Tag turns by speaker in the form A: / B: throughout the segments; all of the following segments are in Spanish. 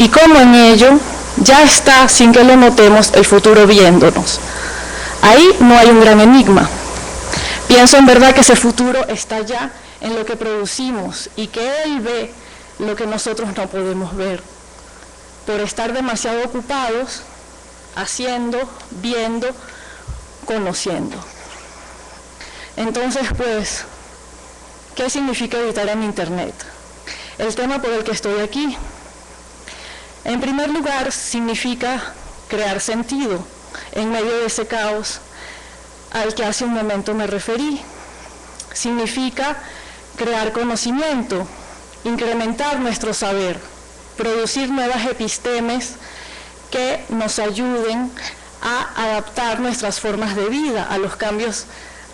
A: y cómo en ello ya está, sin que lo notemos, el futuro viéndonos. Ahí no hay un gran enigma. Pienso en verdad que ese futuro está ya en lo que producimos y que Él ve lo que nosotros no podemos ver, por estar demasiado ocupados haciendo, viendo, conociendo. Entonces, pues, ¿qué significa editar en Internet? El tema por el que estoy aquí. En primer lugar, significa crear sentido en medio de ese caos al que hace un momento me referí. Significa crear conocimiento, incrementar nuestro saber, producir nuevas epistemes que nos ayuden a adaptar nuestras formas de vida a los cambios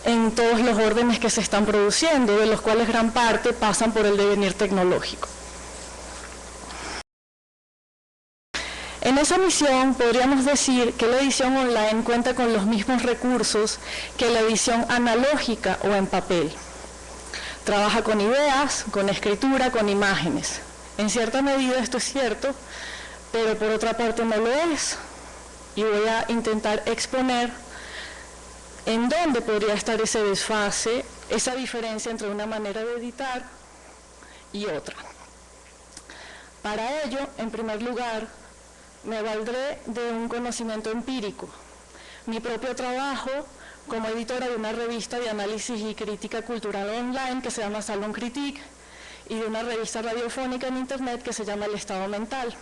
A: en todos los órdenes que se están produciendo, de los cuales gran parte pasan por el devenir tecnológico. En esa misión podríamos decir que la edición online cuenta con los mismos recursos que la edición analógica o en papel. Trabaja con ideas, con escritura, con imágenes. En cierta medida esto es cierto, pero por otra parte no lo es. Y voy a intentar exponer en dónde podría estar ese desfase, esa diferencia entre una manera de editar y otra. Para ello, en primer lugar, me valdré de un conocimiento empírico. Mi propio trabajo como editora de una revista de análisis y crítica cultural online que se llama Salon Critique y de una revista radiofónica en Internet que se llama El Estado Mental.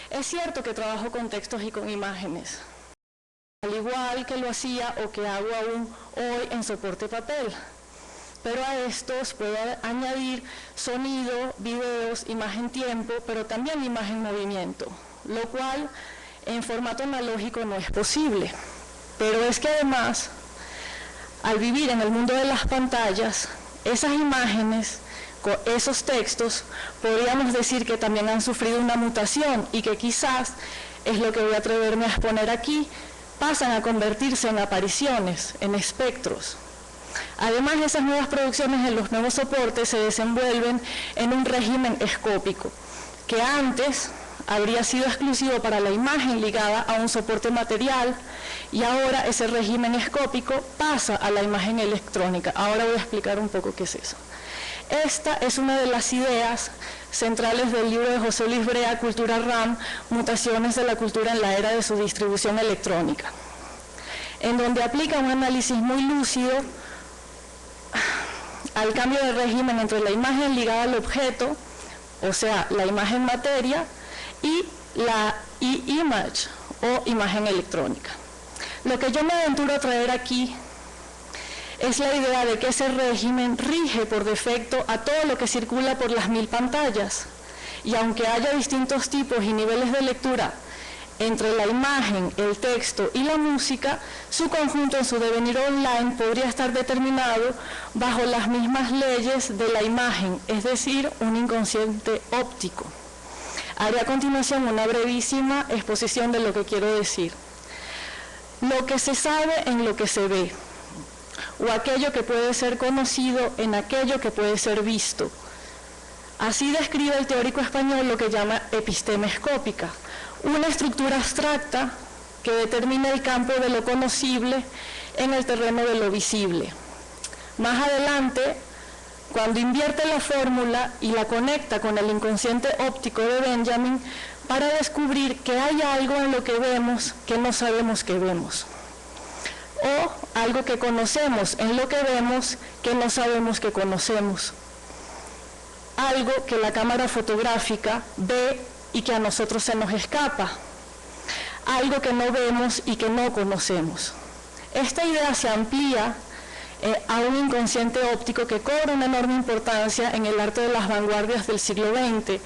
A: Es cierto que trabajo con textos y con imágenes, al igual que lo hacía o que hago aún hoy en soporte papel, pero a estos puedo añadir sonido, videos, imagen-tiempo, pero también imagen-movimiento, lo cual en formato analógico no es posible. Pero es que además, al vivir en el mundo de las pantallas, esas imágenes, esos textos, podríamos decir que también han sufrido una mutación y que quizás, es lo que voy a atreverme a exponer aquí, pasan a convertirse en apariciones, en espectros. Además, esas nuevas producciones en los nuevos soportes se desenvuelven en un régimen escópico, que antes habría sido exclusivo para la imagen ligada a un soporte material y ahora ese régimen escópico pasa a la imagen electrónica. Ahora voy a explicar un poco qué es eso. Esta es una de las ideas centrales del libro de José Luis Brea, Cultura RAM, Mutaciones de la cultura en la era de su distribución electrónica, en donde aplica un análisis muy lúcido al cambio de régimen entre la imagen ligada al objeto, o sea, la imagen materia, y la e-image o imagen electrónica. Lo que yo me aventuro a traer aquí es la idea de que ese régimen rige por defecto a todo lo que circula por las 1000 pantallas, y aunque haya distintos tipos y niveles de lectura entre la imagen, el texto y la música, su conjunto en su devenir online podría estar determinado bajo las mismas leyes de la imagen, es decir, un inconsciente óptico. Haré a continuación una brevísima exposición de lo que quiero decir. Lo que se sabe en lo que se ve, o aquello que puede ser conocido en aquello que puede ser visto. Así describe el teórico español lo que llama episteme escópica, una estructura abstracta que determina el campo de lo conocible en el terreno de lo visible. Más adelante, cuando invierte la fórmula y la conecta con el inconsciente óptico de Benjamin para descubrir que hay algo en lo que vemos que no sabemos que vemos, o algo que conocemos en lo que vemos que no sabemos que conocemos, algo que la cámara fotográfica ve y que a nosotros se nos escapa, algo que no vemos y que no conocemos. Esta idea se amplía a un inconsciente óptico que cobra una enorme importancia en el arte de las vanguardias del siglo XX,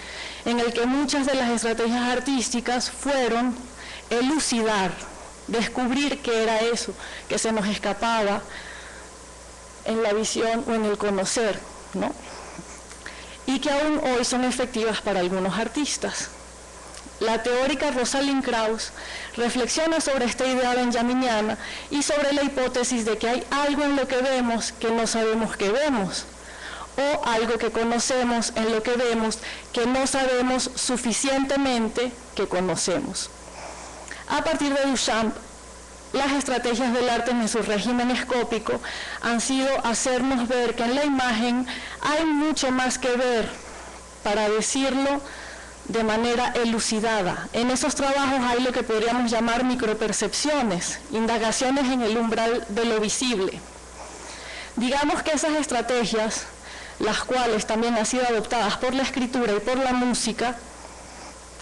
A: en el que muchas de las estrategias artísticas fueron elucidar, descubrir qué era eso que se nos escapaba en la visión o en el conocer, ¿no? Y que aún hoy son efectivas para algunos artistas. La teórica Rosalind Krauss reflexiona sobre esta idea benjaminiana y sobre la hipótesis de que hay algo en lo que vemos que no sabemos que vemos, o algo que conocemos en lo que vemos, que no sabemos suficientemente que conocemos. A partir de Duchamp, las estrategias del arte en su régimen escópico han sido hacernos ver que en la imagen hay mucho más que ver, para decirlo de manera elucidada. En esos trabajos hay lo que podríamos llamar micropercepciones, indagaciones en el umbral de lo visible. Digamos que esas estrategias, las cuales también han sido adoptadas por la escritura y por la música,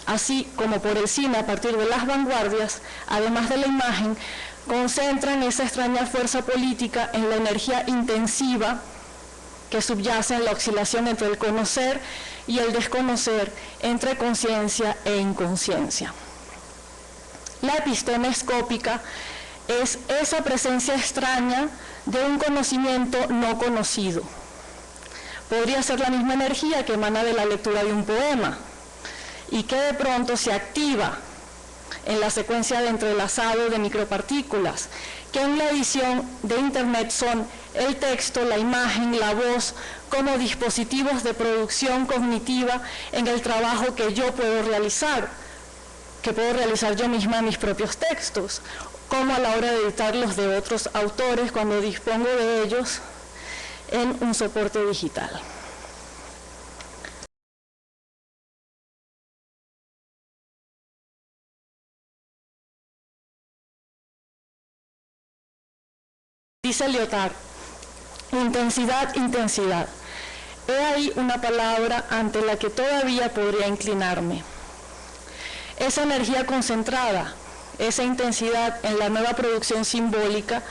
A: así como por el cine a partir de las vanguardias, además de la imagen, concentran esa extraña fuerza política en la energía intensiva que subyace en la oscilación entre el conocer y el desconocer, entre conciencia e inconsciencia. La episteme escópica es esa presencia extraña de un conocimiento no conocido. Podría ser la misma energía que emana de la lectura de un poema y que de pronto se activa en la secuencia de entrelazado de micropartículas, que en la edición de Internet son el texto, la imagen, la voz, como dispositivos de producción cognitiva en el trabajo que yo puedo realizar, que puedo realizar yo misma mis propios textos, como a la hora de editar los de otros autores cuando dispongo de ellos en un soporte digital. Dice Lyotard, intensidad, intensidad. He ahí una palabra ante la que todavía podría inclinarme. Esa energía concentrada, esa intensidad en la nueva producción simbólica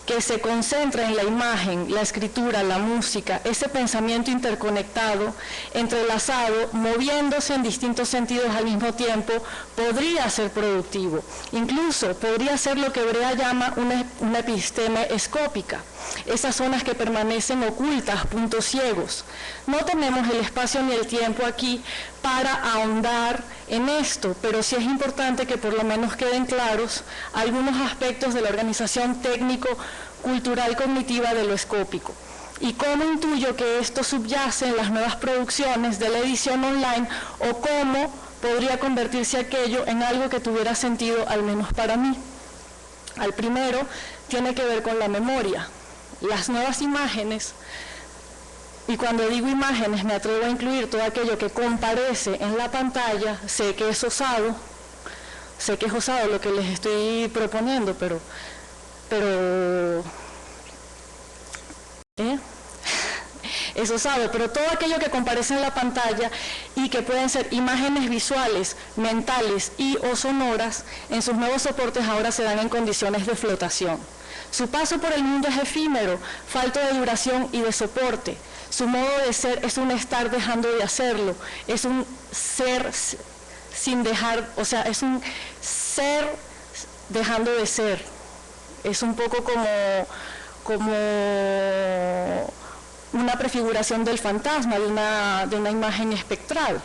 A: que se concentra en la imagen, la escritura, la música, ese pensamiento interconectado, entrelazado, moviéndose en distintos sentidos al mismo tiempo, podría ser productivo. Incluso podría ser lo que Brea llama una episteme escópica, esas zonas que permanecen ocultas, puntos ciegos. No tenemos el espacio ni el tiempo aquí para ahondar en esto, pero sí es importante que por lo menos queden claros algunos aspectos de la organización técnico-cultural cognitiva de lo escópico. Y cómo intuyo que esto subyace en las nuevas producciones de la edición online, o cómo podría convertirse aquello en algo que tuviera sentido, al menos para mí. Al primero, tiene que ver con la memoria. Las nuevas imágenes, y cuando digo imágenes me atrevo a incluir todo aquello que comparece en la pantalla. Sé que es osado lo que les estoy proponiendo, pero es osado, pero todo aquello que comparece en la pantalla y que pueden ser imágenes visuales, mentales y o sonoras, en sus nuevos soportes ahora se dan en condiciones de flotación. Su paso por el mundo es efímero, falto de duración y de soporte. Su modo de ser es un estar dejando de hacerlo, es un ser sin dejar, o sea, es un ser dejando de ser. Es un poco como una prefiguración del fantasma, de una imagen espectral,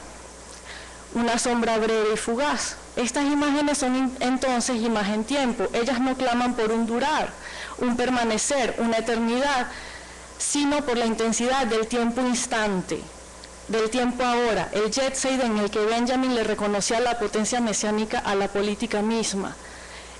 A: una sombra breve y fugaz. Estas imágenes son entonces imagen-tiempo. Ellas no claman por un durar, un permanecer, una eternidad, sino por la intensidad del tiempo instante, del tiempo ahora, el jet set en el que Benjamin le reconocía la potencia mesiánica a la política misma.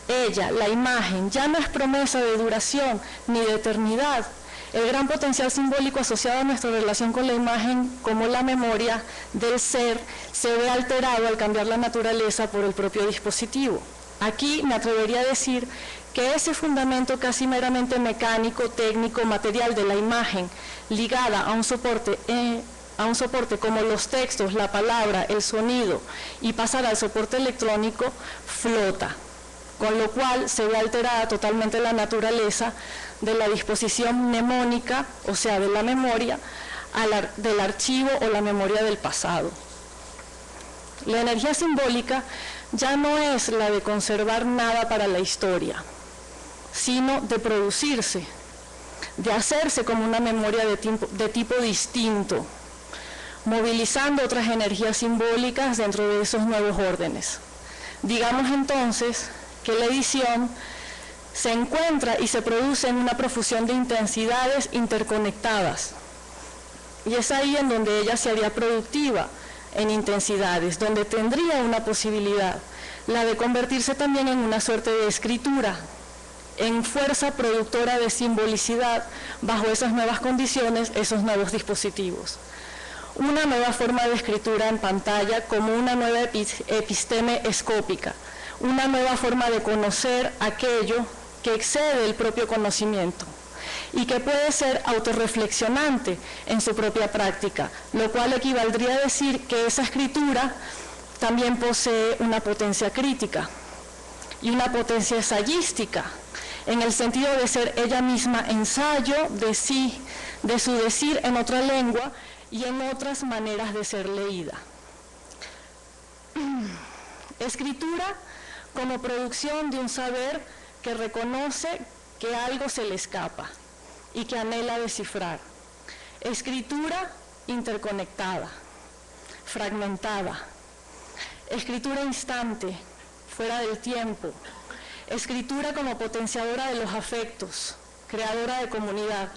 A: Ella, la imagen, ya no es promesa de duración ni de eternidad. El gran potencial simbólico asociado a nuestra relación con la imagen, como la memoria del ser, se ve alterado al cambiar la naturaleza por el propio dispositivo. Aquí me atrevería a decir que ese fundamento casi meramente mecánico, técnico, material de la imagen, ligada a un soporte como los textos, la palabra, el sonido, y pasar al soporte electrónico, flota, con lo cual se ve alterada totalmente la naturaleza de la disposición mnemónica, o sea, de la memoria, del archivo o la memoria del pasado. La energía simbólica ya no es la de conservar nada para la historia, sino de producirse, de hacerse como una memoria de tipo distinto, movilizando otras energías simbólicas dentro de esos nuevos órdenes. Digamos entonces que la edición se encuentra y se produce en una profusión de intensidades interconectadas, Y es ahí en donde ella se haría productiva en intensidades, donde tendría una posibilidad, la de convertirse también en una suerte de escritura, en fuerza productora de simbolicidad bajo esas nuevas condiciones, esos nuevos dispositivos. Una nueva forma de escritura en pantalla como una nueva episteme escópica, una nueva forma de conocer aquello que excede el propio conocimiento y que puede ser autorreflexionante en su propia práctica, lo cual equivaldría a decir que esa escritura también posee una potencia crítica y una potencia ensayística, en el sentido de ser ella misma ensayo de sí, de su decir en otra lengua y en otras maneras de ser leída. Escritura como producción de un saber que reconoce que algo se le escapa y que anhela descifrar. Escritura interconectada, fragmentada. Escritura instante, fuera del tiempo. Escritura como potenciadora de los afectos, creadora de comunidad,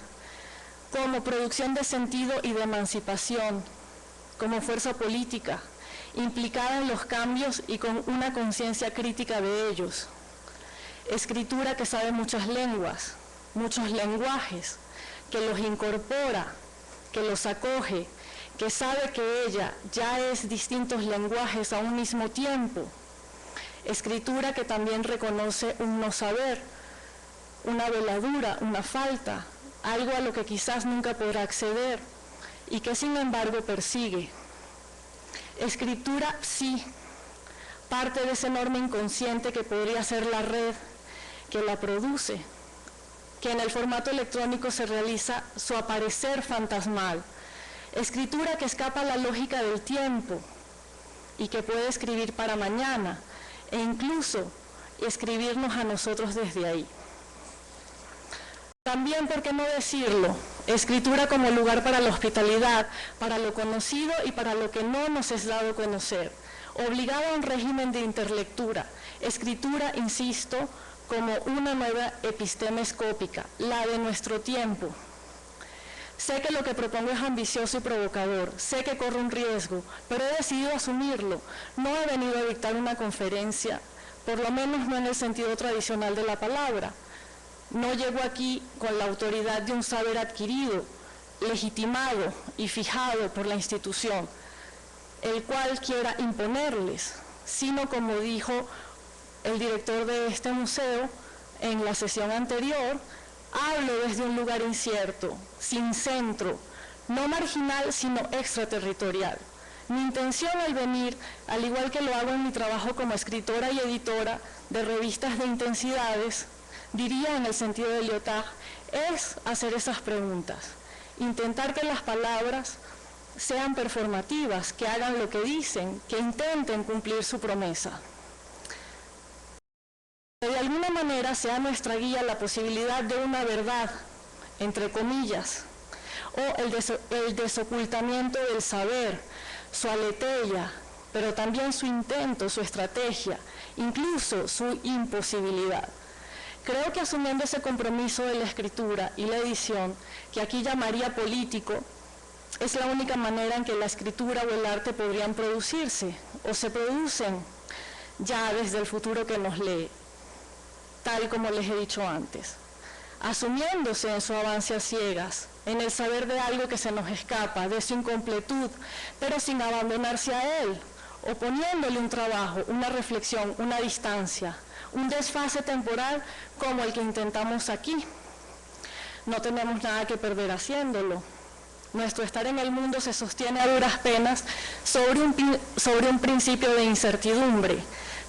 A: como producción de sentido y de emancipación, como fuerza política, implicada en los cambios y con una conciencia crítica de ellos. Escritura que sabe muchas lenguas, muchos lenguajes, que los incorpora, que los acoge, que sabe que ella ya es distintos lenguajes a un mismo tiempo. Escritura que también reconoce un no saber, una veladura, una falta, algo a lo que quizás nunca podrá acceder y que sin embargo persigue. Escritura sí, parte de ese enorme inconsciente que podría ser la red que la produce, que en el formato electrónico se realiza su aparecer fantasmal. Escritura que escapa a la lógica del tiempo y que puede escribir para mañana e incluso escribirnos a nosotros desde ahí. También, ¿por qué no decirlo? Escritura como lugar para la hospitalidad, para lo conocido y para lo que no nos es dado conocer. Obligada a un régimen de interlectura. Escritura, insisto, como una nueva episteme escópica, la de nuestro tiempo. Sé que lo que propongo es ambicioso y provocador, sé que corro un riesgo, pero he decidido asumirlo. No he venido a dictar una conferencia, por lo menos no en el sentido tradicional de la palabra. No llego aquí con la autoridad de un saber adquirido, legitimado y fijado por la institución, el cual quiera imponerles, sino como dijo el director de este museo en la sesión anterior, hablo desde un lugar incierto, sin centro, no marginal sino extraterritorial. Mi intención al venir, al igual que lo hago en mi trabajo como escritora y editora de revistas de intensidades, diría en el sentido de Lyotard, es hacer esas preguntas, intentar que las palabras sean performativas, que hagan lo que dicen, que intenten cumplir su promesa. De alguna manera sea nuestra guía la posibilidad de una verdad, entre comillas, o el desocultamiento del saber, su aletheia, pero también su intento, su estrategia, incluso su imposibilidad. Creo que asumiendo ese compromiso de la escritura y la edición, que aquí llamaría político, es la única manera en que la escritura o el arte podrían producirse, o se producen ya desde el futuro que nos lee, tal como les he dicho antes, asumiéndose en su avance a ciegas, en el saber de algo que se nos escapa, de su incompletud, pero sin abandonarse a él, o poniéndole un trabajo, una reflexión, una distancia, un desfase temporal como el que intentamos aquí. No tenemos nada que perder haciéndolo. Nuestro estar en el mundo se sostiene a duras penas sobre un principio de incertidumbre.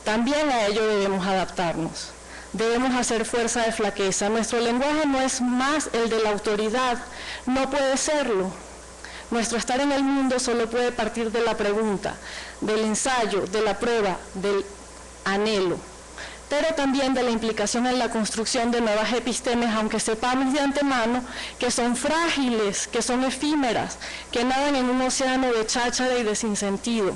A: También a ello debemos adaptarnos. Debemos hacer fuerza de flaqueza. Nuestro lenguaje no es más el de la autoridad, no puede serlo. Nuestro estar en el mundo solo puede partir de la pregunta, del ensayo, de la prueba, del anhelo, pero también de la implicación en la construcción de nuevas epistemes, aunque sepamos de antemano que son frágiles, que son efímeras, que nadan en un océano de cháchara y de sinsentido.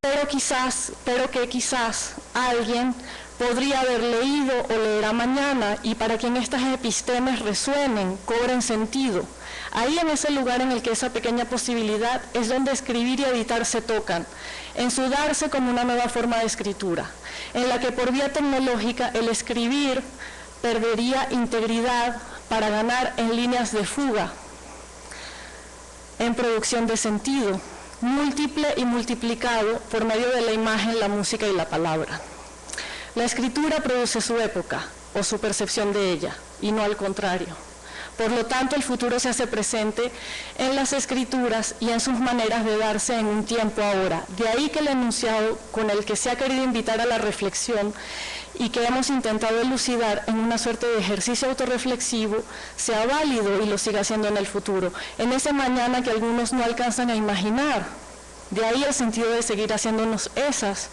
A: Pero que quizás alguien podría haber leído o leerá mañana y para quien estas epistemes resuenen, cobren sentido, Ahí, en ese lugar en el que esa pequeña posibilidad es donde escribir y editar se tocan, en su darse como una nueva forma de escritura, en la que por vía tecnológica el escribir perdería integridad para ganar en líneas de fuga, en producción de sentido, múltiple y multiplicado por medio de la imagen, la música y la palabra. La escritura produce su época o su percepción de ella, y no al contrario. Por lo tanto, el futuro se hace presente en las escrituras y en sus maneras de darse en un tiempo ahora. De ahí que el enunciado con el que se ha querido invitar a la reflexión y que hemos intentado elucidar en una suerte de ejercicio autorreflexivo sea válido y lo siga siendo en el futuro, en ese mañana que algunos no alcanzan a imaginar. De ahí el sentido de seguir haciéndonos esas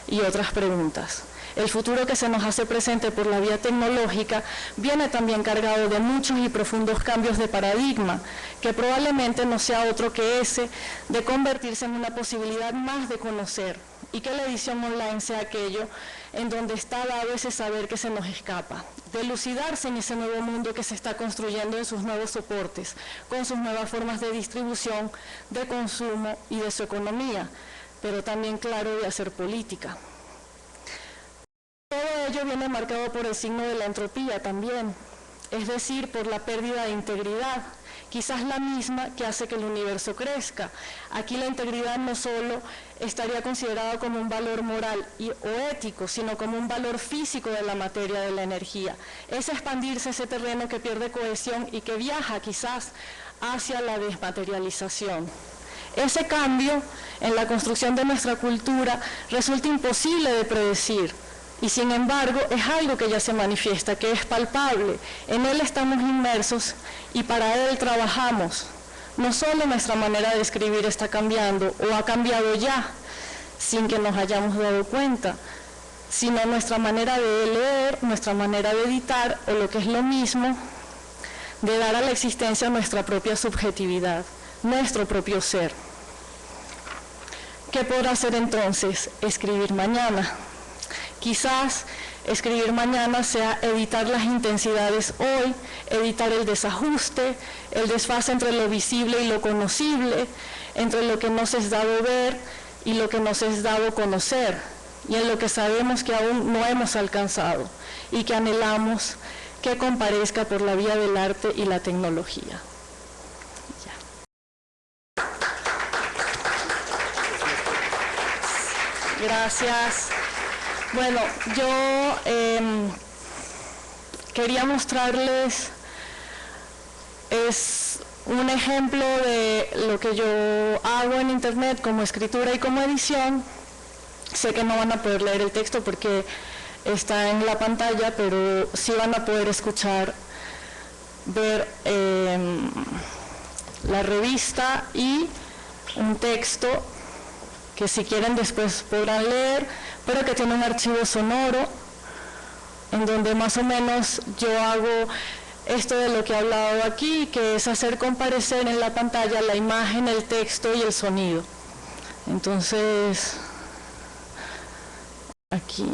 A: y otras preguntas. El futuro que se nos hace presente por la vía tecnológica viene también cargado de muchos y profundos cambios de paradigma, que probablemente no sea otro que ese de convertirse en una posibilidad más de conocer, y que la edición online sea aquello en donde está dado ese saber que se nos escapa, de elucidarse en ese nuevo mundo que se está construyendo en sus nuevos soportes, con sus nuevas formas de distribución, de consumo y de su economía, pero también, claro, de hacer política. Todo ello viene marcado por el signo de la entropía también, es decir, por la pérdida de integridad, quizás la misma que hace que el universo crezca. Aquí la integridad no solo estaría considerada como un valor moral o ético, sino como un valor físico de la materia, de la energía. Es expandirse ese terreno que pierde cohesión y que viaja quizás hacia la desmaterialización. Ese cambio en la construcción de nuestra cultura resulta imposible de predecir. Y sin embargo, es algo que ya se manifiesta, que es palpable. En él estamos inmersos y para él trabajamos. No solo nuestra manera de escribir está cambiando o ha cambiado ya, sin que nos hayamos dado cuenta, sino nuestra manera de leer, nuestra manera de editar, o lo que es lo mismo, de dar a la existencia nuestra propia subjetividad, nuestro propio ser. ¿Qué podrá hacer entonces? Escribir mañana. Quizás escribir mañana sea editar las intensidades hoy, editar el desajuste, el desfase entre lo visible y lo conocible, entre lo que nos es dado ver y lo que nos es dado conocer, y en lo que sabemos que aún no hemos alcanzado y que anhelamos que comparezca por la vía del arte y la tecnología. Ya. Gracias. Bueno, yo quería mostrarles un ejemplo de lo que yo hago en internet como escritura y como edición. Sé que no van a poder leer el texto porque está en la pantalla, pero sí van a poder escuchar, ver la revista y un texto que si quieren después podrán leer, pero que tiene un archivo sonoro en donde más o menos yo hago esto de lo que he hablado aquí, que es hacer comparecer en la pantalla la imagen, el texto y el sonido. Entonces, aquí...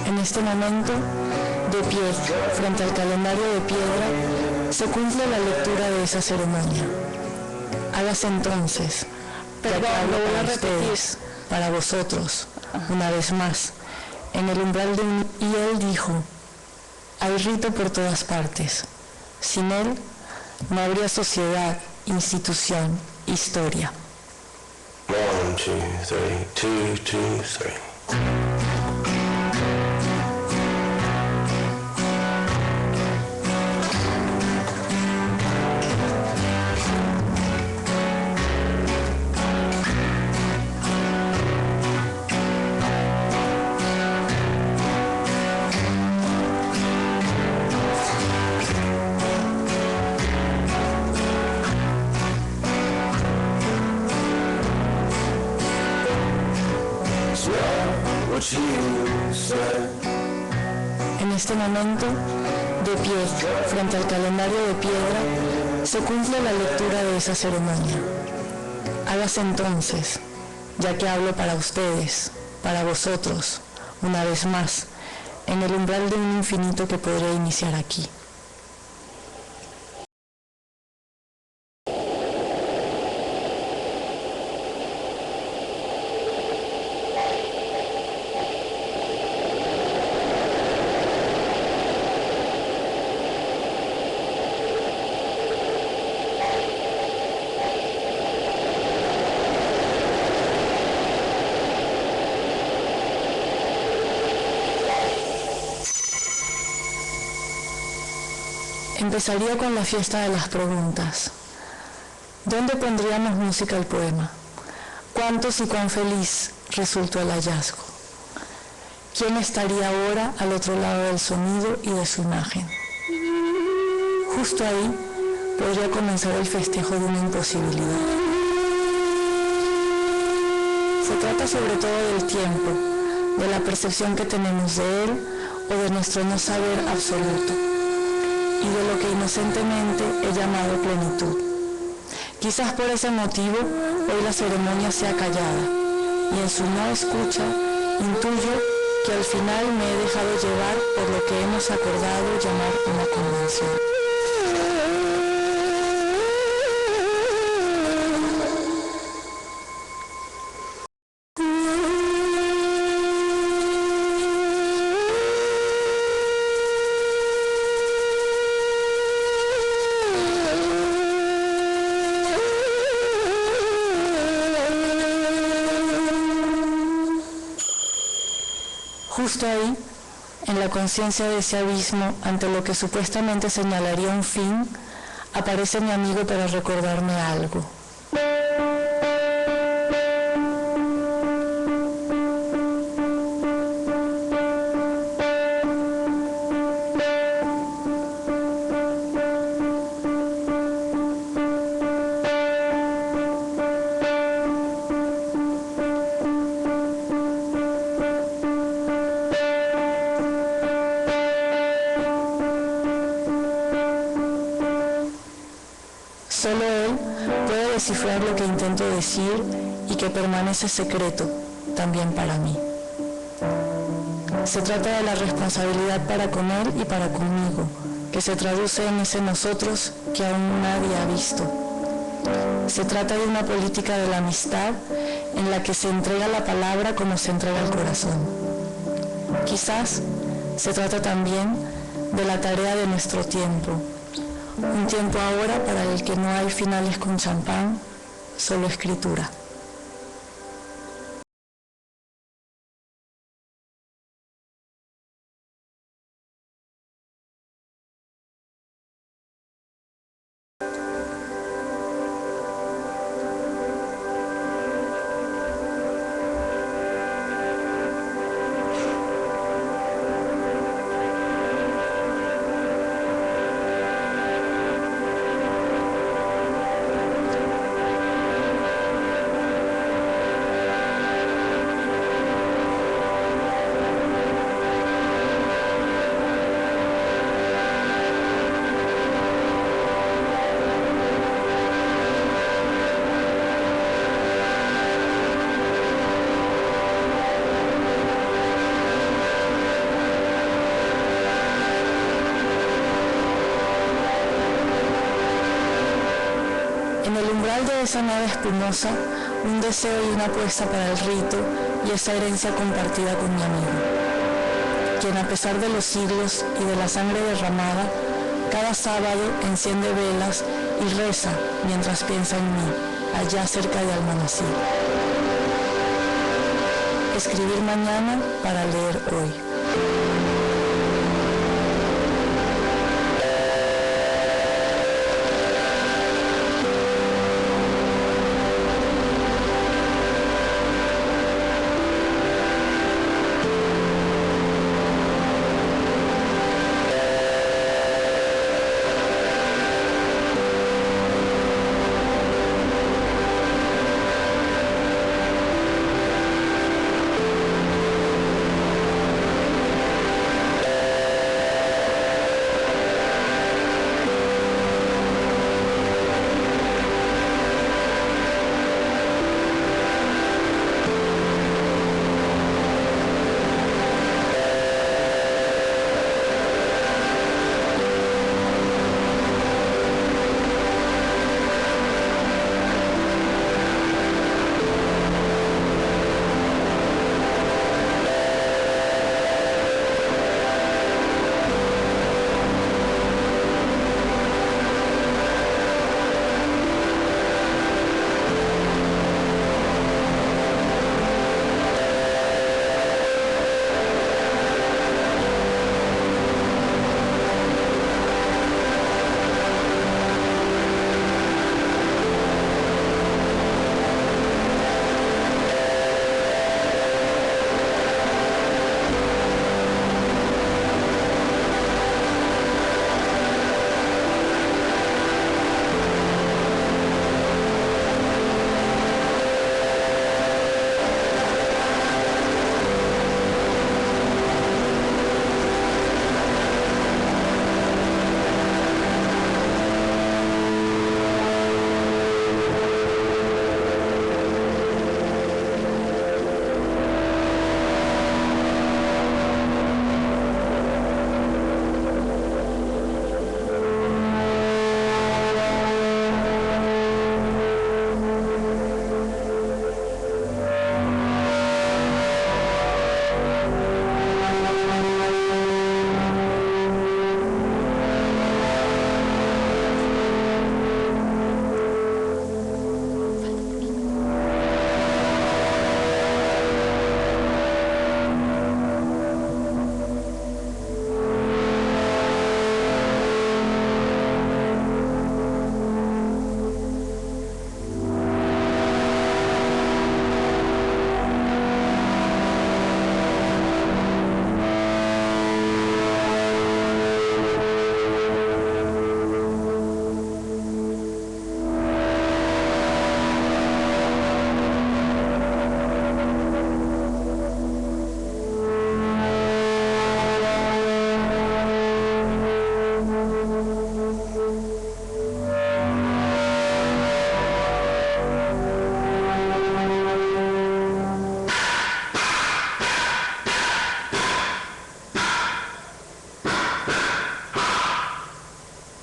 A: En este momento, de pie, frente al calendario de piedra, se cumple la lectura de esa ceremonia. Hágase entonces, perdón, lo voy a repetir, para vosotros, una vez más, en el umbral de un... Y él dijo, hay rito por todas partes. Sin él, no habría sociedad, institución, historia.
B: 1, 2, 3, 2, 2, 3.
A: En este momento, de pie, frente al calendario de piedra, Se cumple la lectura de esa ceremonia. Hágase entonces, ya que hablo para ustedes, para vosotros, una vez más, en el umbral de un infinito que podría iniciar aquí. Empezaría con la fiesta de las preguntas. ¿Dónde pondríamos música al poema? ¿Cuántos y cuán feliz resultó el hallazgo? ¿Quién estaría ahora al otro lado del sonido y de su imagen? Justo ahí podría comenzar el festejo de una imposibilidad. Se trata sobre todo del tiempo, de la percepción que tenemos de él o de nuestro no saber absoluto, y de lo que inocentemente he llamado plenitud. Quizás por ese motivo hoy la ceremonia sea callada, y en su no escucha intuyo que al final me he dejado llevar por lo que hemos acordado llamar una convención. Justo ahí, en la conciencia de ese abismo, ante lo que supuestamente señalaría un fin, aparece mi amigo para recordarme algo. Solo él puede descifrar lo que intento decir y que permanece secreto también para mí. Se trata de la responsabilidad para con él y para conmigo, que se traduce en ese nosotros que aún nadie ha visto. Se trata de una política de la amistad en la que se entrega la palabra como se entrega el corazón. Quizás se trata también de la tarea de nuestro tiempo. Un tiempo ahora para el que no hay finales con champán, solo escritura. En el umbral de esa nave espumosa, un deseo y una apuesta para el rito y esa herencia compartida con mi amigo, quien a pesar de los siglos y de la sangre derramada, cada sábado enciende velas y reza mientras piensa en mí, allá cerca de Almanací. Escribir mañana para leer hoy.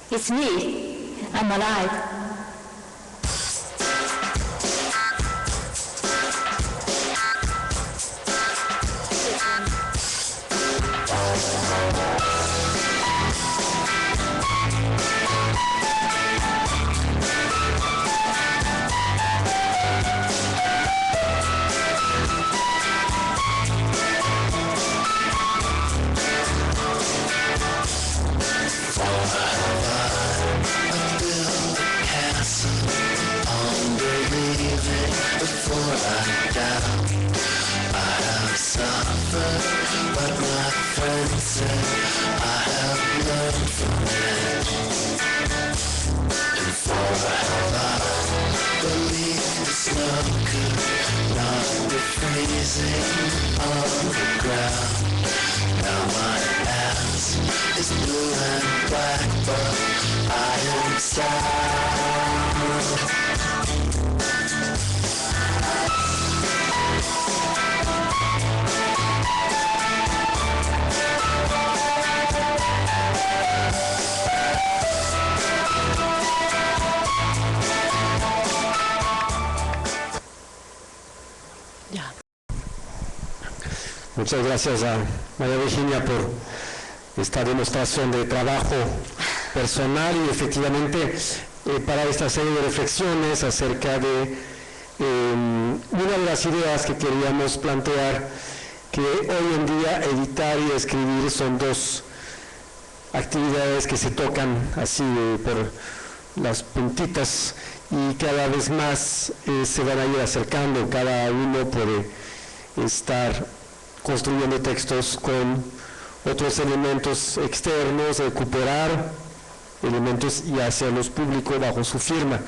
C: It's me. I'm alive.
D: Muchas gracias a María Virginia por esta demostración de trabajo personal y efectivamente para esta serie de reflexiones acerca de una de las ideas que queríamos plantear, que hoy en día editar y escribir son dos actividades que se tocan así por las puntitas y cada vez más se van a ir acercando, cada uno puede estar construyendo textos con otros elementos externos, recuperar elementos y hacerlos públicos bajo su firma.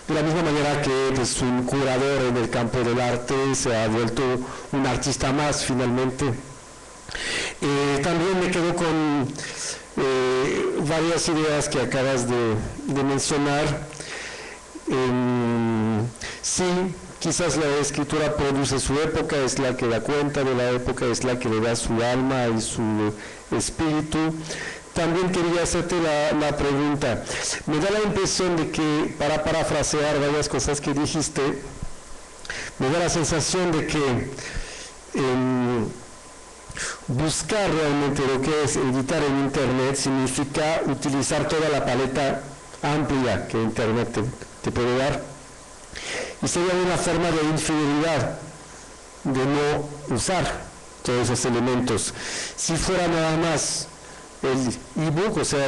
D: De la misma manera que pues, un curador en el campo del arte se ha vuelto un artista más finalmente. También me quedo con varias ideas que acabas de mencionar. Sí, quizás la escritura produce su época, es la que da cuenta de la época, es la que le da su alma y su espíritu. También quería hacerte la pregunta. Me da la impresión de que, para parafrasear varias cosas que dijiste, me da la sensación de que buscar realmente lo que es editar en Internet significa utilizar toda la paleta amplia que Internet te puede dar. Y sería una forma de infidelidad, de no usar todos esos elementos. Si fuera nada más el ebook, o sea,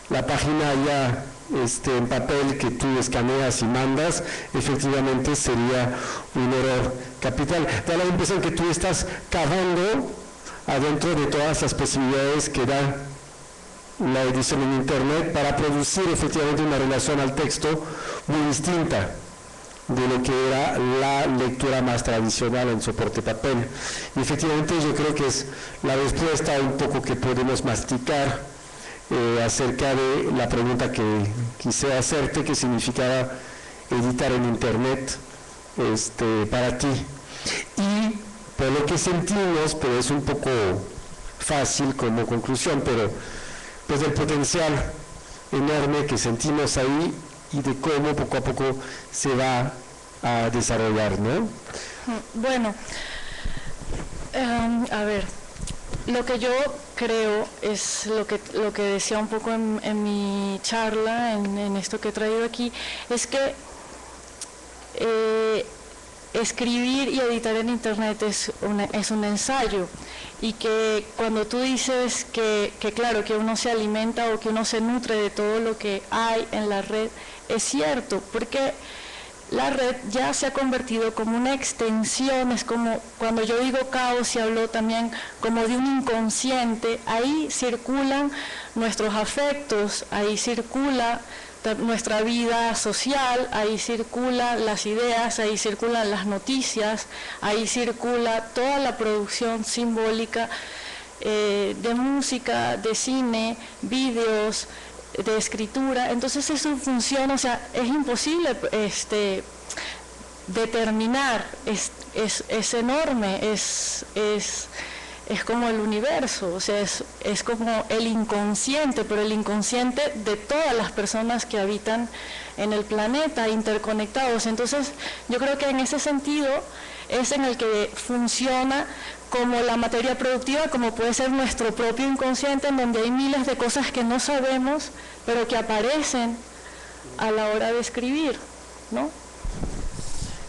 D: la página ya en papel que tú escaneas y mandas, efectivamente sería un error capital. Da la impresión que tú estás cavando adentro de todas las posibilidades que da la edición en Internet para producir efectivamente una relación al texto muy distinta de lo que era la lectura más tradicional en soporte papel. Y efectivamente yo creo que es la respuesta un poco que podemos masticar acerca de la pregunta que quise hacerte, que significaba editar en Internet para ti. Y por lo que sentimos, pero es un poco fácil como conclusión, pero pues del potencial enorme que sentimos ahí y de cómo poco a poco se va a desarrollar, ¿no?
A: Bueno, A ver, lo que yo creo es lo que decía un poco en mi charla, en esto que he traído aquí, es que escribir y editar en internet es un ensayo, y que cuando tú dices que claro, que uno se alimenta o que uno se nutre de todo lo que hay en la red, es cierto, porque la red ya se ha convertido como una extensión, es como cuando yo digo caos, se habló también como de un inconsciente, ahí circulan nuestros afectos, ahí circula nuestra vida social, ahí circulan las ideas, ahí circulan las noticias, ahí circula toda la producción simbólica de música, de cine, vídeos, de escritura. Entonces eso funciona, o sea, es imposible determinar, es enorme, es como el universo, o sea, es como el inconsciente, pero el inconsciente de todas las personas que habitan en el planeta, interconectados. Entonces yo creo que en ese sentido es en el que funciona como la materia productiva, como puede ser nuestro propio inconsciente, en donde hay miles de cosas que no sabemos, pero que aparecen a la hora de escribir, ¿no?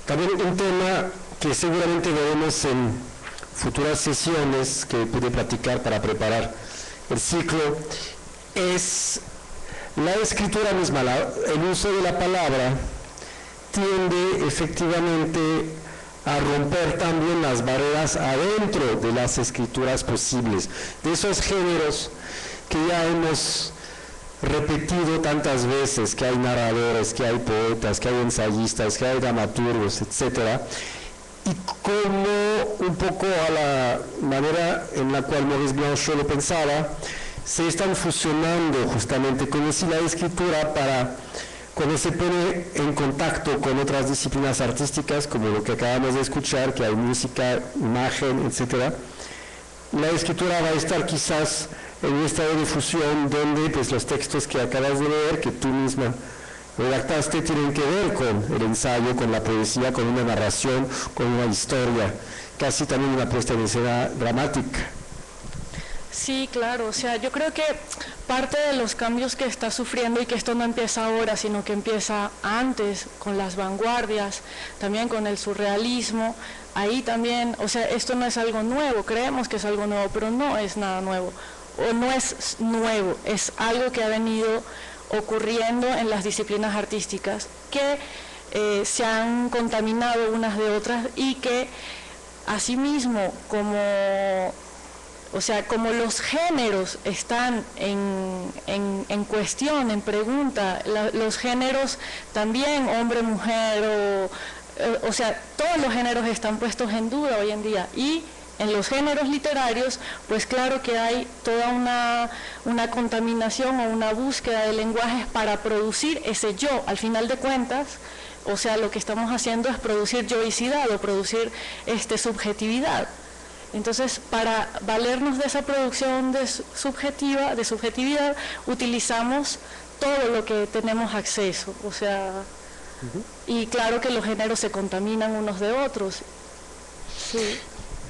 D: También un tema que seguramente veremos en futuras sesiones que pude platicar para preparar el ciclo, es la escritura misma, el uso de la palabra tiende efectivamente a romper también las barreras adentro de las escrituras posibles, de esos géneros que ya hemos repetido tantas veces, que hay narradores, que hay poetas, que hay ensayistas, que hay dramaturgos, etcétera, y como un poco a la manera en la cual Maurice Blanchot lo pensaba, se están fusionando justamente con la escritura para, cuando se pone en contacto con otras disciplinas artísticas, como lo que acabamos de escuchar, que hay música, imagen, etcétera, la escritura va a estar quizás en un estado de fusión donde pues, los textos que acabas de leer, que tú misma redactaste, tienen que ver con el ensayo, con la poesía, con una narración, con una historia, casi también una puesta en escena dramática.
A: Sí, claro, o sea, yo creo que parte de los cambios que está sufriendo, y que esto no empieza ahora, sino que empieza antes, con las vanguardias, también con el surrealismo, ahí también, o sea, esto no es algo nuevo, creemos que es algo nuevo, pero no es nada nuevo, o no es nuevo, es algo que ha venido ocurriendo en las disciplinas artísticas, que se han contaminado unas de otras, y que asimismo, como los géneros están en cuestión, en pregunta, los géneros también, hombre, mujer, o sea, todos los géneros están puestos en duda hoy en día, y en los géneros literarios, pues claro que hay toda una contaminación o una búsqueda de lenguajes para producir ese yo. Al final de cuentas, o sea, lo que estamos haciendo es producir yoicidad o producir subjetividad. Entonces, para valernos de esa producción de subjetividad, utilizamos todo lo que tenemos acceso, o sea, y claro que los géneros se contaminan unos de otros. Sí.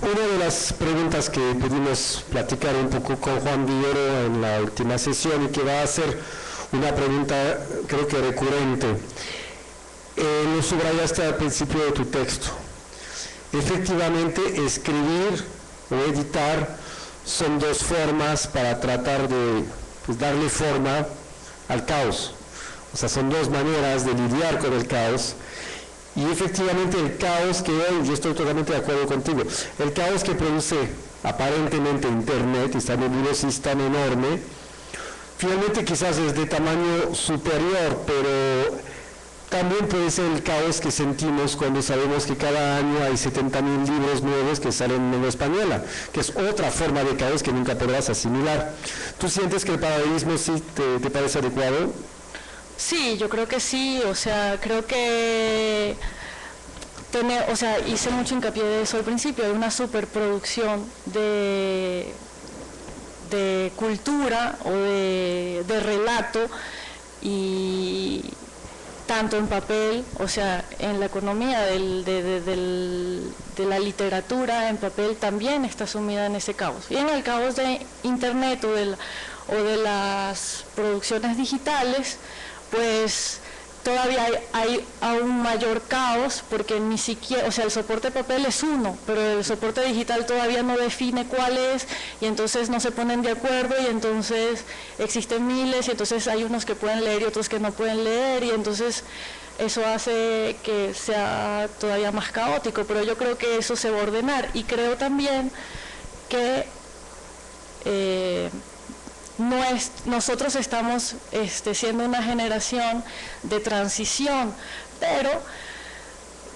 D: Una de las preguntas que pudimos platicar un poco con Juan Villoro en la última sesión, y que va a ser una pregunta creo que recurrente, lo subrayaste al principio de tu texto. Efectivamente, escribir o editar son dos formas para tratar de darle forma al caos. O sea, son dos maneras de lidiar con el caos. Y efectivamente el caos que hay, yo estoy totalmente de acuerdo contigo, el caos que produce aparentemente Internet, esta nebulosis tan enorme, finalmente quizás es de tamaño superior, pero también puede ser el caos que sentimos cuando sabemos que cada año hay 70.000 libros nuevos que salen en lengua española, que es otra forma de caos que nunca podrás asimilar. ¿Tú sientes que el paralelismo sí te parece adecuado?
A: Sí, yo creo que sí, o sea, creo que hice mucho hincapié de eso al principio, de una superproducción de cultura o de relato, y tanto en papel, o sea, en la economía de la literatura en papel también está sumida en ese caos. Y en el caos de Internet o de las producciones digitales, pues todavía hay aún mayor caos, porque ni siquiera, o sea, el soporte de papel es uno, pero el soporte digital todavía no define cuál es, y entonces no se ponen de acuerdo, y entonces existen miles, y entonces hay unos que pueden leer y otros que no pueden leer, y entonces eso hace que sea todavía más caótico, pero yo creo que eso se va a ordenar, y creo también que nosotros estamos siendo una generación de transición, pero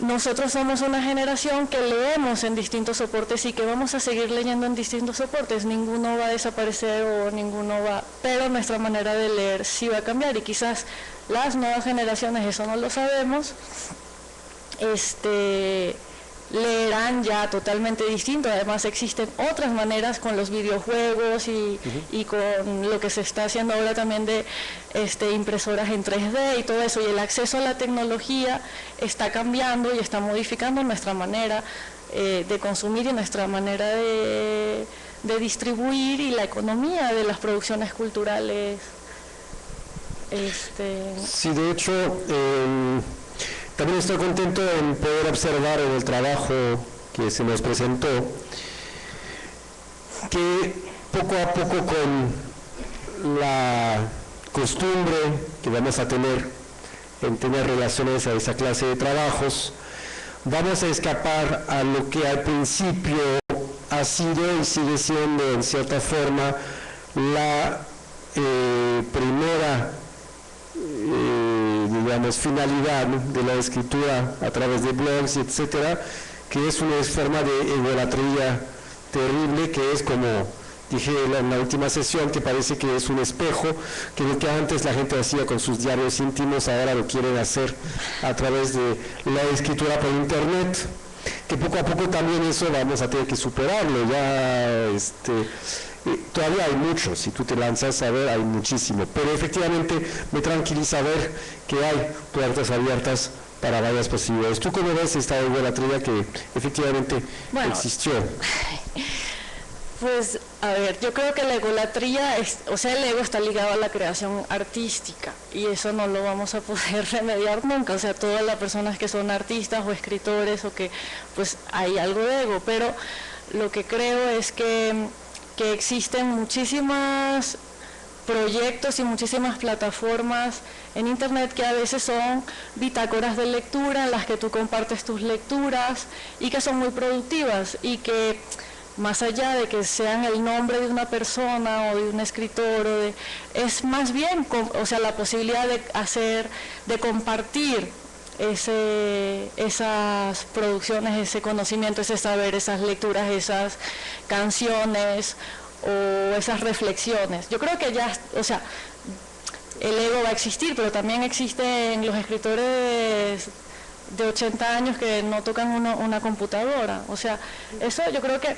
A: nosotros somos una generación que leemos en distintos soportes y que vamos a seguir leyendo en distintos soportes. Ninguno va a desaparecer o ninguno va, pero nuestra manera de leer sí va a cambiar, y quizás las nuevas generaciones, eso no lo sabemos, leerán ya totalmente distinto. Además existen otras maneras con los videojuegos y con lo que se está haciendo ahora también de impresoras en 3D y todo eso, y el acceso a la tecnología está cambiando y está modificando nuestra manera de consumir y nuestra manera de distribuir, y la economía de las producciones culturales.
D: Sí, de hecho, también estoy contento en poder observar en el trabajo que se nos presentó que poco a poco, con la costumbre que vamos a tener en tener relaciones a esa clase de trabajos, vamos a escapar a lo que al principio ha sido y sigue siendo en cierta forma la primera digamos, finalidad, ¿no?, de la escritura a través de blogs, etcétera, que es una forma de idolatría terrible, que es, como dije en la última sesión, que parece que es un espejo, que lo que antes la gente hacía con sus diarios íntimos, ahora lo quieren hacer a través de la escritura por internet, que poco a poco también eso vamos a tener que superarlo. Ya todavía hay mucho, si tú te lanzas a ver, hay muchísimo, pero efectivamente me tranquiliza ver que hay puertas abiertas para varias posibilidades. ¿Tú cómo ves esta idolatría que efectivamente existió?
A: Pues, a ver, yo creo que la egolatría, o sea, el ego está ligado a la creación artística, y eso no lo vamos a poder remediar nunca. O sea, todas las personas que son artistas o escritores, o que, pues, hay algo de ego, pero lo que creo es que existen muchísimos proyectos y muchísimas plataformas en internet que a veces son bitácoras de lectura en las que tú compartes tus lecturas y que son muy productivas, y que más allá de que sean el nombre de una persona o de un escritor, es más bien, o sea, la posibilidad de compartir esas producciones, ese conocimiento, ese saber, esas lecturas, esas canciones o esas reflexiones. Yo creo que ya, o sea, el ego va a existir, pero también existen los escritores de 80 años que no tocan una computadora. O sea, eso yo creo que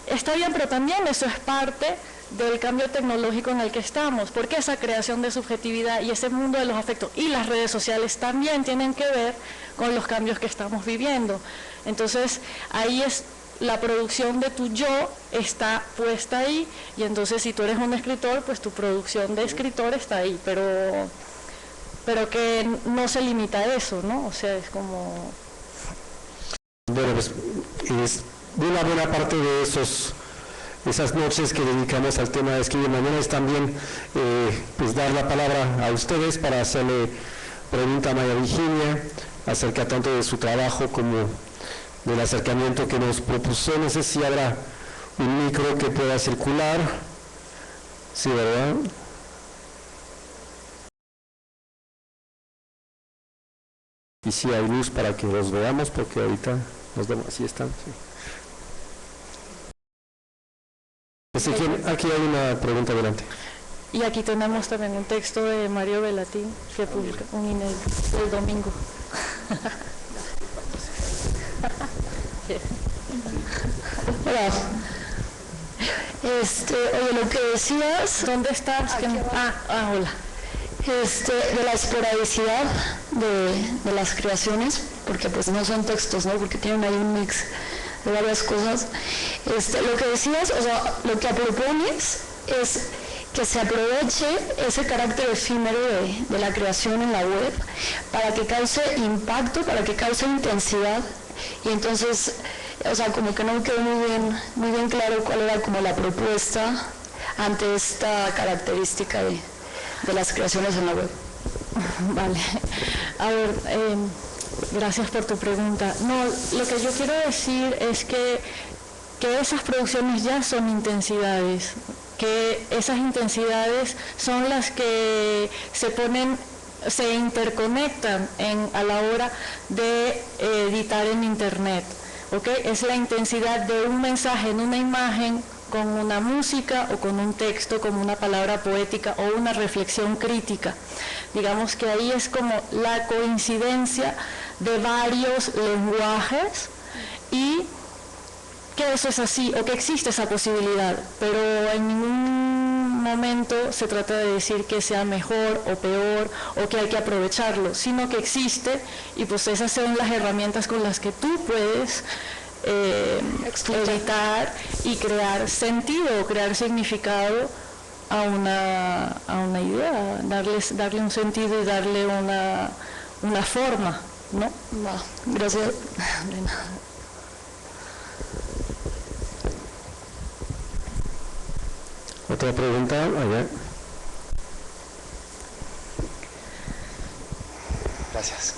A: está bien, pero también eso es parte del cambio tecnológico en el que estamos, porque esa creación de subjetividad y ese mundo de los afectos y las redes sociales también tienen que ver con los cambios que estamos viviendo. Entonces, ahí es la producción de tu yo está puesta ahí, y entonces si tú eres un escritor, pues tu producción de escritor está ahí, pero que no se limita a eso, ¿no? O sea, es como...
D: Bueno, pues es una buena parte de esas noches que dedicamos al tema de escribir mañana es también pues dar la palabra a ustedes para hacerle pregunta a María Virginia acerca tanto de su trabajo como del acercamiento que nos propuso. No sé si habrá un micro que pueda circular. Sí, ¿verdad? Y si hay luz para que los veamos, porque ahorita nos vemos, así están. Sí. Aquí hay una pregunta delante.
A: Y aquí tenemos también un texto de Mario Velatín que publica un inédito el domingo.
C: Hola. Oye, lo que decías...
A: ¿Dónde estás?
C: Hola. De la esporadicidad de las creaciones, porque pues no son textos, ¿no? Porque tienen ahí un mix de varias cosas. Lo que decías, o sea, lo que propones es que se aproveche ese carácter efímero de la creación en la web para que cause impacto, para que cause intensidad, y entonces, o sea, como que no me quedó muy bien claro cuál era como la propuesta ante esta característica de las creaciones en la web.
A: Vale. A ver, gracias por tu pregunta. No, lo que yo quiero decir es que esas producciones ya son intensidades, que esas intensidades son las que se interconectan a la hora de editar en Internet, ¿ok? Es la intensidad de un mensaje en una imagen con una música o con un texto, como una palabra poética o una reflexión crítica. Digamos que ahí es como la coincidencia de varios lenguajes y que eso es así, o que existe esa posibilidad, pero en ningún momento se trata de decir que sea mejor o peor o que hay que aprovecharlo, sino que existe y pues esas son las herramientas con las que tú puedes editar y crear sentido, crear significado a una idea, darle un sentido y darle una forma, ¿no?
C: Gracias.
D: Otra pregunta, allá.
E: Gracias.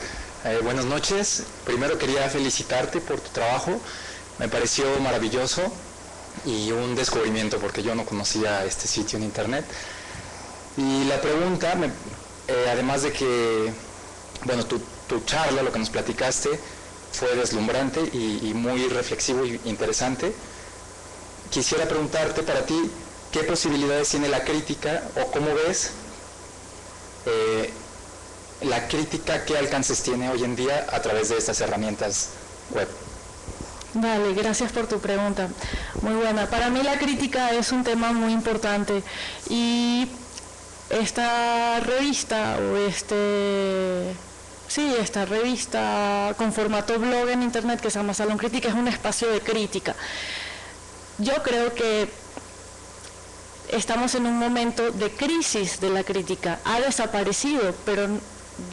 E: Buenas noches. Primero quería felicitarte por tu trabajo. Me pareció maravilloso y un descubrimiento porque yo no conocía este sitio en internet. Y la pregunta, además de que, bueno, tu charla, lo que nos platicaste, fue deslumbrante y muy reflexivo y interesante. Quisiera preguntarte para ti, ¿qué posibilidades tiene la crítica o cómo ves la crítica, qué alcances tiene hoy en día a través de estas herramientas web?
A: Vale, gracias por tu pregunta. Muy buena. Para mí la crítica es un tema muy importante y esta revista o esta revista con formato blog en internet que se llama Salón Crítica es un espacio de crítica. Yo creo que estamos en un momento de crisis de la crítica. Ha desaparecido, pero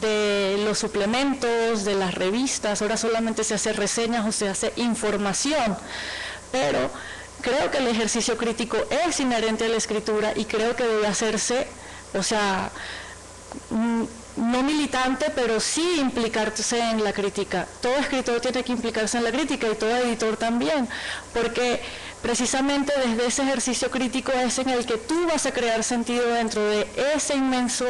A: de los suplementos, de las revistas, ahora solamente se hace reseñas o se hace información, pero creo que el ejercicio crítico es inherente a la escritura y creo que debe hacerse, o sea, no militante, pero sí implicarse en la crítica. Todo escritor tiene que implicarse en la crítica y todo editor también, porque precisamente desde ese ejercicio crítico es en el que tú vas a crear sentido dentro de ese inmenso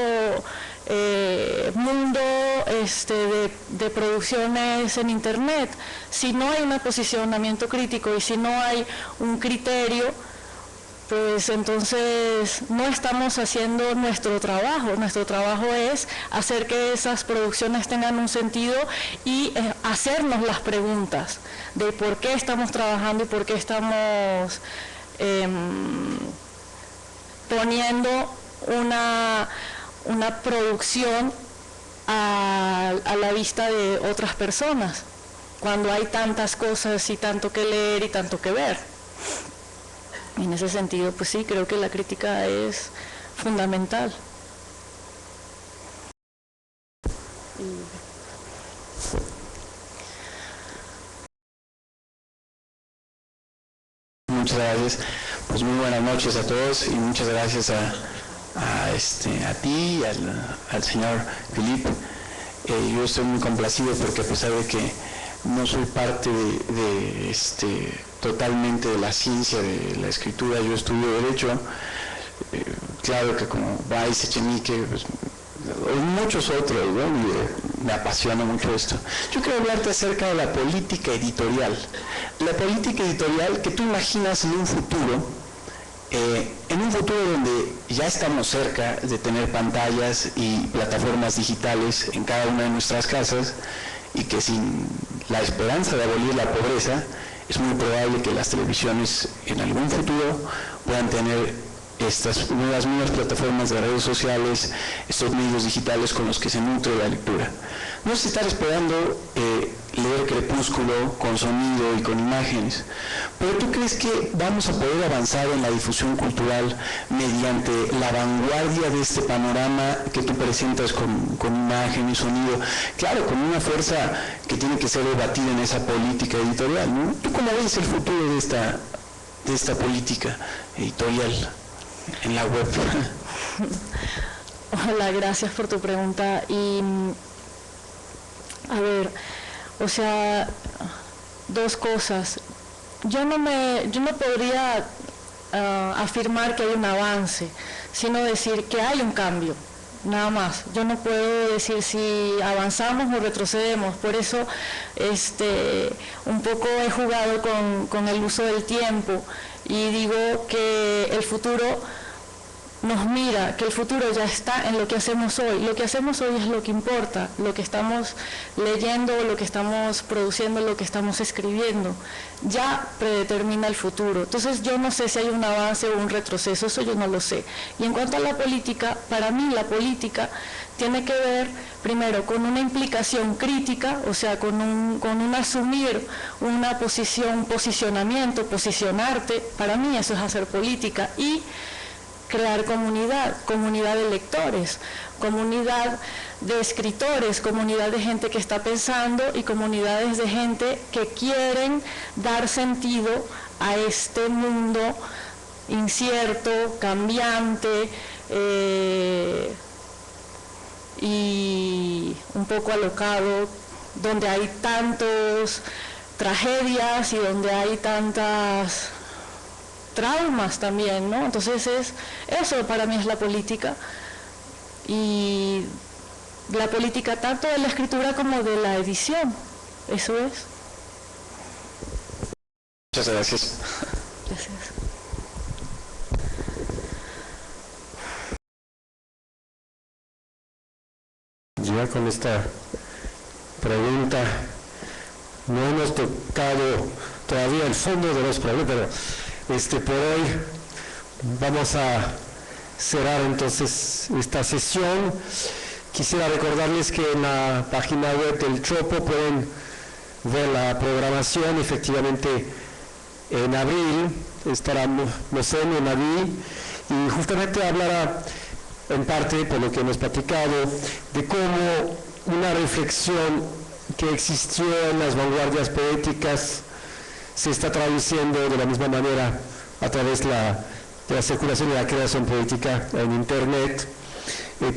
A: mundo de producciones en internet. Si no hay un posicionamiento crítico y si no hay un criterio, pues entonces no estamos haciendo nuestro trabajo. Nuestro trabajo es hacer que esas producciones tengan un sentido y hacernos las preguntas de por qué estamos trabajando y por qué estamos poniendo una producción a la vista de otras personas, cuando hay tantas cosas y tanto que leer y tanto que ver. En ese sentido, pues sí, creo que la crítica es fundamental.
F: Muchas gracias. Pues muy buenas noches a todos y muchas gracias a ti y al señor Philippe. Yo estoy muy complacido porque a pesar de que no soy parte totalmente de la ciencia de la escritura, yo estudio Derecho, claro que como Weiss, Echenique, pues, muchos otros, ¿no? Me apasiona mucho esto. Yo quiero hablarte acerca de la política editorial. La política editorial que tú imaginas en un futuro donde ya estamos cerca de tener pantallas y plataformas digitales en cada una de nuestras casas, y que sin la esperanza de abolir la pobreza, es muy probable que las televisiones en algún futuro puedan tener estas nuevas plataformas de redes sociales, estos medios digitales con los que se nutre la lectura. No es estar esperando leer Crepúsculo con sonido y con imágenes, pero ¿tú crees que vamos a poder avanzar en la difusión cultural mediante la vanguardia de este panorama que tú presentas con imagen y sonido? Claro, con una fuerza que tiene que ser debatida en esa política editorial, ¿no? ¿Tú cómo ves el futuro de esta política editorial en la web?
A: Hola, gracias por tu pregunta. Y a ver, o sea, dos cosas. Yo no podría afirmar que hay un avance, sino decir que hay un cambio, nada más. Yo no puedo decir si avanzamos o retrocedemos. Por eso un poco he jugado con el uso del tiempo y digo que el futuro nos mira, que el futuro ya está en lo que hacemos hoy. Lo que hacemos hoy es lo que importa, lo que estamos leyendo, lo que estamos produciendo, lo que estamos escribiendo, ya predetermina el futuro. Entonces yo no sé si hay un avance o un retroceso, eso yo no lo sé. Y en cuanto a la política, para mí la política tiene que ver primero con una implicación crítica, o sea, con un asumir una posición, un posicionamiento, posicionarte. Para mí eso es hacer política. Y crear comunidad de lectores, comunidad de escritores, comunidad de gente que está pensando y comunidades de gente que quieren dar sentido a este mundo incierto, cambiante y un poco alocado, donde hay tantas tragedias y donde hay tantas traumas también, ¿no? Entonces eso para mí es la política, y la política tanto de la escritura como de la edición, eso es.
F: Muchas gracias.
A: Gracias.
D: Ya con esta pregunta no hemos tocado todavía el fondo de los problemas, pero por hoy vamos a cerrar entonces esta sesión. Quisiera recordarles que en la página web del Chopo pueden ver la programación. Efectivamente en abril estará Moceno en abril, y justamente hablará en parte, por lo que hemos platicado, de cómo una reflexión que existió en las vanguardias poéticas se está traduciendo de la misma manera a través de la circulación y la creación poética en Internet.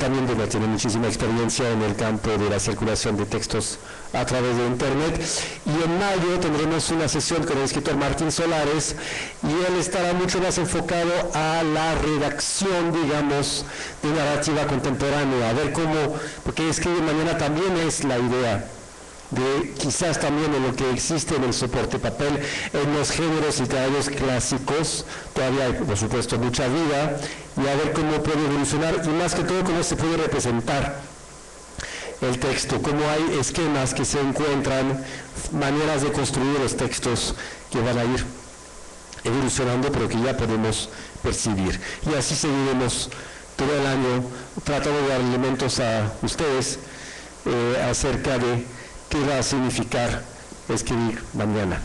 D: También tiene muchísima experiencia en el campo de la circulación de textos a través de Internet. Y en mayo tendremos una sesión con el escritor Martín Solares, y él estará mucho más enfocado a la redacción, digamos, de narrativa contemporánea, a ver cómo, porque Escribe Mañana también es la idea de quizás también en lo que existe en el soporte papel, en los géneros literarios clásicos, todavía hay, por supuesto, mucha vida, y a ver cómo puede evolucionar, y más que todo cómo se puede representar el texto, cómo hay esquemas que se encuentran, maneras de construir los textos que van a ir evolucionando, pero que ya podemos percibir. Y así seguiremos todo el año tratando de dar elementos a ustedes acerca de qué va a significar escribir mañana.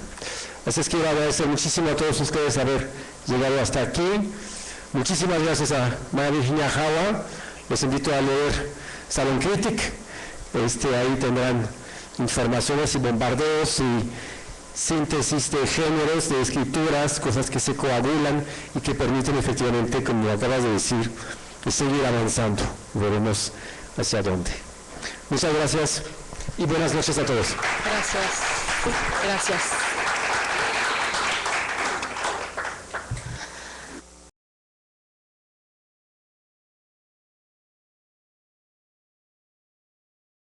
D: Así es que quiero agradecer muchísimo a todos ustedes haber llegado hasta aquí. Muchísimas gracias a María Virginia Jawa. Les invito a leer Salon Critic. Ahí tendrán informaciones y bombardeos y síntesis de géneros, de escrituras, cosas que se coagulan y que permiten efectivamente, como acabas de decir, seguir avanzando. Veremos hacia dónde. Muchas gracias y buenas noches a todos.
A: Gracias. Gracias.